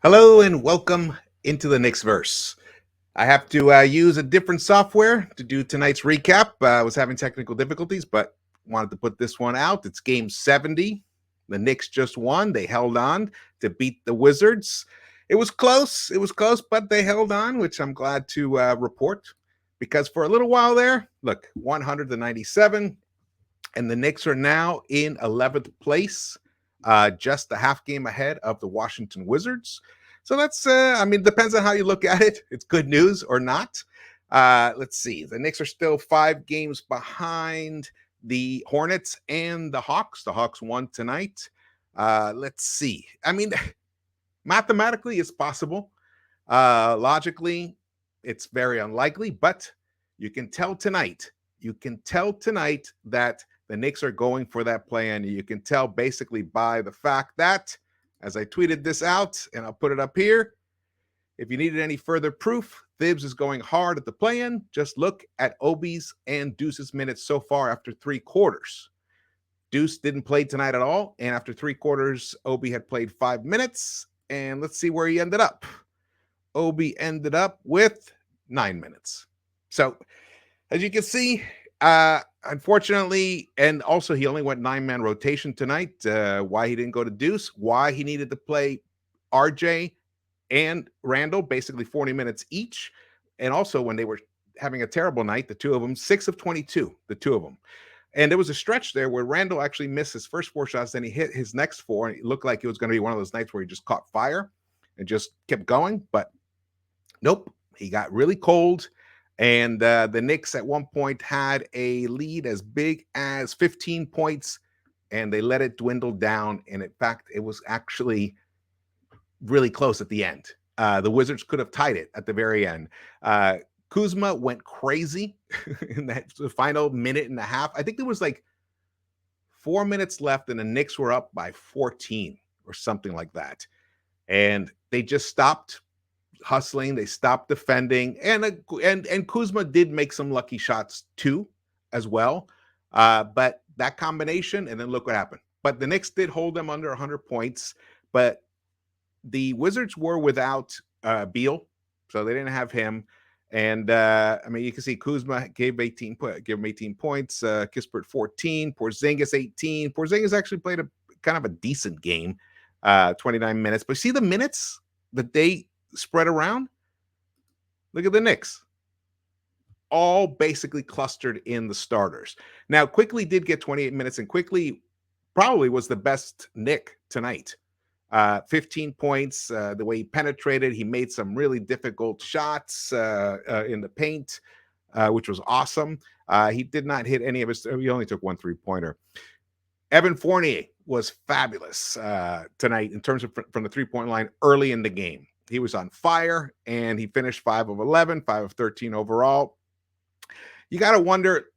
Hello and welcome into the Knicks-Verse. I have to use a different software to do tonight's recap. I was having technical difficulties, but wanted to put this one out. It's game 70. The Knicks just won. They held on to beat the Wizards. It was close. It was close, but they held on, which I'm glad to report. Because for a little while there, look, 100 to 97, and the Knicks are now in 11th place, just a half game ahead of the Washington Wizards. So that's, it depends on how you look at it. It's good news or not. Let's see. The Knicks are still 5 games behind the Hornets and the Hawks. The Hawks won tonight. Let's see. Mathematically, it's possible. Logically, it's very unlikely, but you can tell tonight. You can tell tonight that the Knicks are going for that play-in. You can tell basically by the fact that, as I tweeted this out, and I'll put it up here, if you needed any further proof, Thibs is going hard at the play-in. Just look at Obi's and Deuce's minutes so far after 3 quarters. Deuce didn't play tonight at all, and after 3 quarters, Obi had played 5 minutes, and let's see where he ended up. Obi ended up with 9 minutes. So, as you can see, unfortunately, and also he only went 9-man rotation tonight. Why he didn't go to Deuce, why he needed to play RJ and Randall, basically 40 minutes each. And also when they were having a terrible night, the two of them, 6 of 22, the two of them. And there was a stretch there where Randall actually missed his first 4 shots, then he hit his next 4, and it looked like it was going to be one of those nights where he just caught fire and just kept going. But nope, he got really cold. And the Knicks at one point had a lead as big as 15 points, and they let it dwindle down. And in fact, it was actually really close at the end. The Wizards could have tied it at the very end. Kuzma went crazy in that final minute and a half. I think there was like 4 minutes left, and the Knicks were up by 14 or something like that. And they just stopped hustling, they stopped defending, and Kuzma did make some lucky shots too, as well. But that combination, and then look what happened. But the Knicks did hold them under 100 points, but the Wizards were without Beal, so they didn't have him. And you can see Kuzma gave him 18 points, Kispert 14, Porzingis 18. Porzingis actually played a kind of a decent game, 29 minutes. But see the minutes that they spread around? Look at the Knicks. All basically clustered in the starters. Now, Quickly did get 28 minutes, and Quickly probably was the best Knick tonight. 15 points, the way he penetrated. He made some really difficult shots in the paint, which was awesome. He did not hit any of his, he only took 1 3-pointer. Evan Fournier was fabulous tonight in terms of from the 3-point line early in the game. He was on fire, and he finished 5 of 11, 5 of 13 overall. You got to wonder,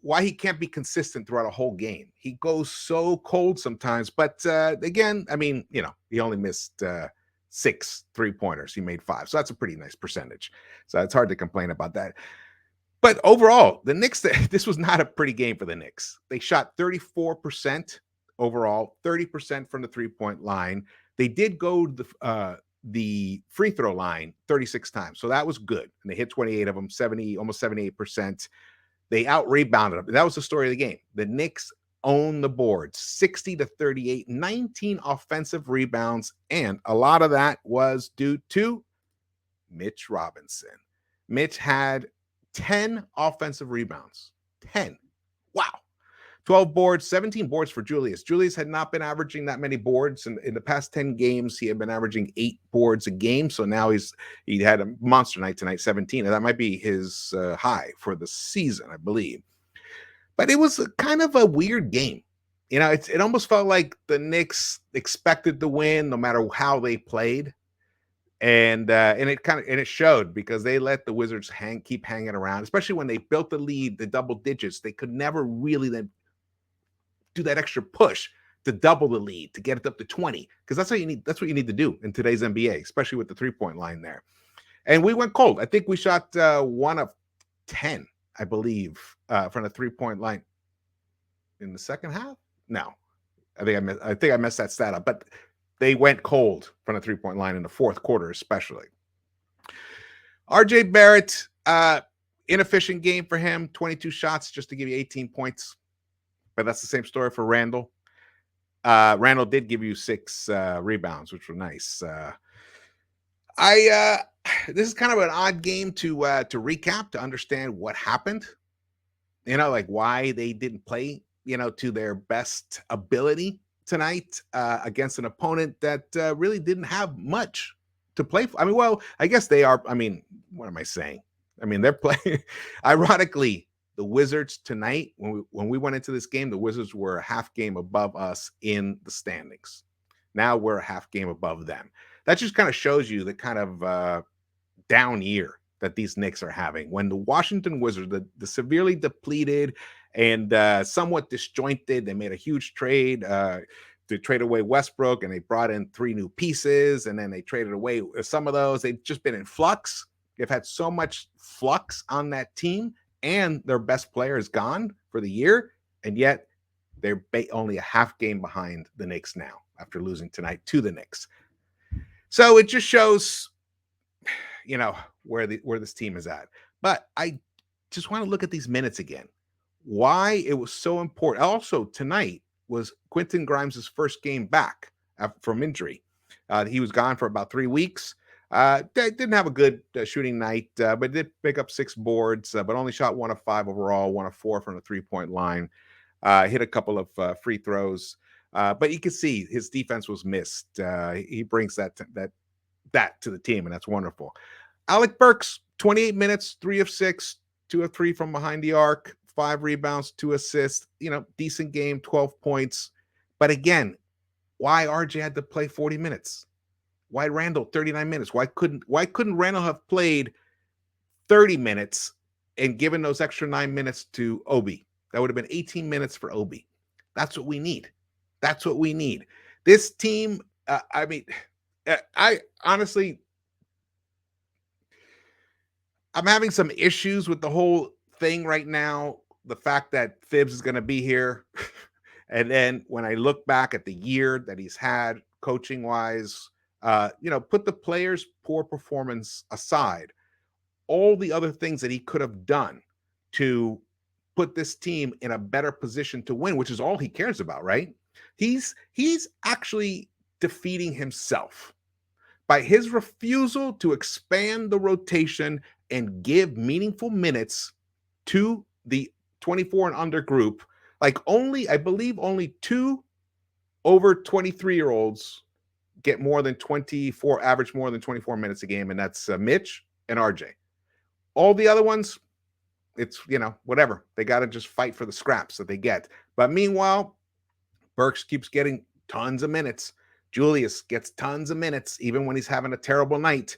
why he can't be consistent throughout a whole game. He goes so cold sometimes, but again, he only missed 6 3-pointers. He made 5, so that's a pretty nice percentage. So it's hard to complain about that. But overall, the Knicks, this was not a pretty game for the Knicks. They shot 34% overall, 30% from the 3-point line. They did go the free throw line 36 times. So that was good. And they hit 28 of them, almost 78%. They out-rebounded them. That was the story of the game. The Knicks own the board, 60 to 38, 19 offensive rebounds. And a lot of that was due to Mitch Robinson. Mitch had 10 offensive rebounds. 10. Wow. 12 boards, 17 boards for Julius. Julius had not been averaging that many boards. In the past 10 games, he had been averaging 8 boards a game. So now he had a monster night tonight, 17. And that might be his high for the season, I believe. But it was kind of a weird game. It almost felt like the Knicks expected to win no matter how they played. And it showed, because they let the Wizards keep hanging around, especially when they built the lead, the double digits. They could never really then do that extra push to double the lead, to get it up to 20, because that's what you need. That's what you need to do in today's NBA, especially with the 3-point line there. And we went cold. I think we shot 1 of 10, I believe, from the 3-point line in the second half. No, I think I messed that stat up. But they went cold from the three-point line in the fourth quarter, especially. RJ Barrett, inefficient game for him, 22 shots just to give you 18 points. But that's the same story for Randall. Randall did give you 6 rebounds, which were nice. This is kind of an odd game to recap, to understand what happened. Like why they didn't play, to their best ability tonight against an opponent that really didn't have much to play for. I mean, well, I guess they are. I mean, what am I saying? I mean, they're playing. Ironically, the Wizards tonight, when we went into this game, the Wizards were a half game above us in the standings. Now we're a half game above them. That just kind of shows you the kind of down year that these Knicks are having. When the Washington Wizards, the severely depleted and somewhat disjointed, they made a huge trade to trade away Westbrook, and they brought in 3 new pieces, and then they traded away some of those. They've just been in flux. They've had so much flux on that team, and their best player is gone for the year, and yet they're only a half game behind the Knicks now after losing tonight to the Knicks. So it just shows, where this team is at. But I just want to look at these minutes again. Why it was so important. Also, tonight was Quentin Grimes' first game back from injury. He was gone for about 3 weeks. Didn't have a good shooting night, but did pick up 6 boards, but only shot 1 of 5 overall, 1 of 4 from the 3-point line. Hit a couple of free throws. But you can see his defense was missed. He brings that to the team, and that's wonderful. Alec Burks, 28 minutes, 3 of 6, 2 of 3 from behind the arc, 5 rebounds, 2 assists, decent game, 12 points. But again, why RJ had to play 40 minutes? Why Randall 39 minutes? Why couldn't Randall have played 30 minutes and given those extra 9 minutes to Obi? That would have been 18 minutes for Obi. That's what we need. That's what we need. This team, I honestly, I'm having some issues with the whole thing right now. The fact that Phibbs is going to be here. And then when I look back at the year that he's had coaching wise, put the players' poor performance aside, all the other things that he could have done to put this team in a better position to win, which is all he cares about, right? He's actually defeating himself by his refusal to expand the rotation and give meaningful minutes to the 24 and under group. Like I believe only 2 over 23-year-olds get average more than 24 minutes a game, and that's Mitch and RJ. All the other ones, it's, whatever. They got to just fight for the scraps that they get. But meanwhile, Burks keeps getting tons of minutes. Julius gets tons of minutes, even when he's having a terrible night.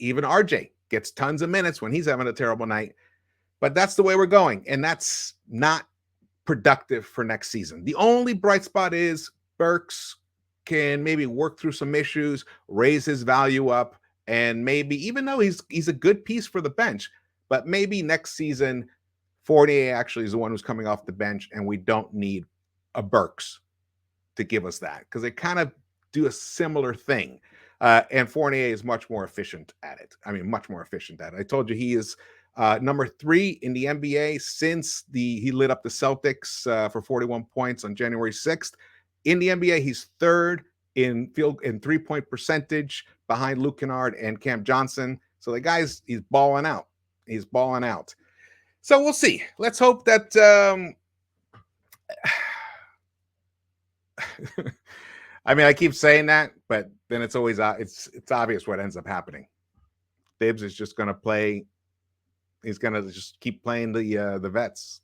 Even RJ gets tons of minutes when he's having a terrible night. But that's the way we're going, and that's not productive for next season. The only bright spot is Burks can maybe work through some issues, raise his value up, and maybe, even though he's a good piece for the bench, but maybe next season, Fournier actually is the one who's coming off the bench, and we don't need a Burks to give us that, because they kind of do a similar thing. And Fournier is much more efficient at it. I mean, much more efficient at it. I told you he is number 3 in the NBA since he lit up the Celtics for 41 points on January 6th. In the NBA, he's 3rd in 3-point percentage behind Luke Kennard and Cam Johnson. So the guy's, he's balling out. He's balling out. So we'll see. Let's hope that I mean, I keep saying that, but then it's always it's obvious what ends up happening. Phibbs is just going to play. He's going to just keep playing the vets.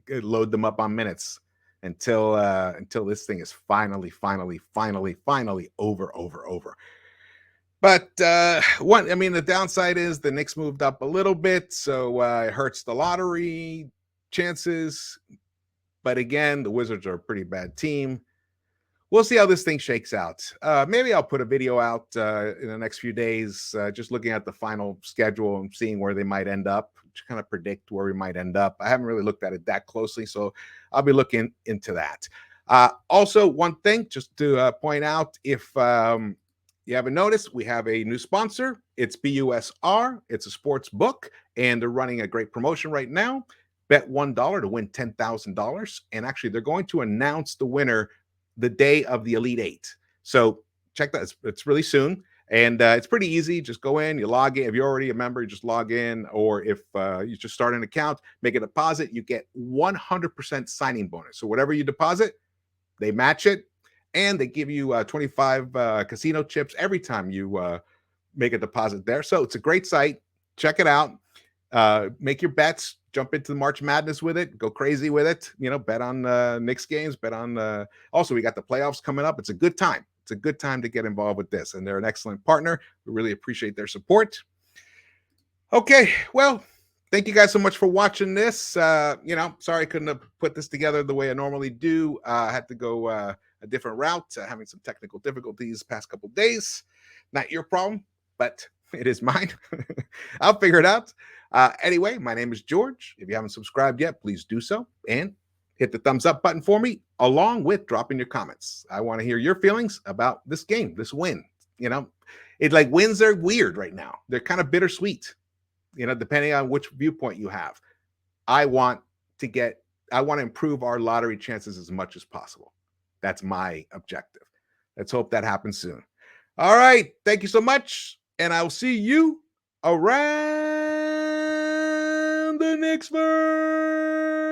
Load them up on minutes until this thing is finally over. But the downside is the Knicks moved up a little bit, so it hurts the lottery chances. But again, the Wizards are a pretty bad team. We'll see how this thing shakes out. Maybe I'll put a video out in the next few days, just looking at the final schedule and seeing where they might end up, to kind of predict where we might end up. I haven't really looked at it that closely, so I'll be looking into that. Also, one thing just to point out, if you haven't noticed, we have a new sponsor. It's BUSR. It's a sports book, and they're running a great promotion right now. Bet $1 to win $10,000. And actually, they're going to announce the winner the day of the Elite Eight. So check that. It's really soon. And it's pretty easy. Just go in, you log in. If you're already a member, you just log in. Or if you just start an account, make a deposit, you get 100% signing bonus. So whatever you deposit, they match it, and they give you 25 casino chips every time you make a deposit there. So it's a great site. Check it out. Make your bets. Jump into the March Madness with it. Go crazy with it. Bet on Knicks games. Bet on. Also, we got the playoffs coming up. It's a good time. It's a good time to get involved with this, and they're an excellent partner. We really appreciate their support. Okay, well, thank you guys so much for watching this. Sorry I couldn't have put this together the way I normally do. I had to go a different route, having some technical difficulties past couple days. Not your problem, but it is mine. I'll figure it out. Anyway, my name is George. If you haven't subscribed yet, please do so. And hit the thumbs up button for me, along with dropping your comments. I want to hear your feelings about this game, this win. It's like wins are weird right now. They're kind of bittersweet. Depending on which viewpoint you have. I want to improve our lottery chances as much as possible. That's my objective. Let's hope that happens soon. All right. Thank you so much. And I'll see you around the Knicks-Verse.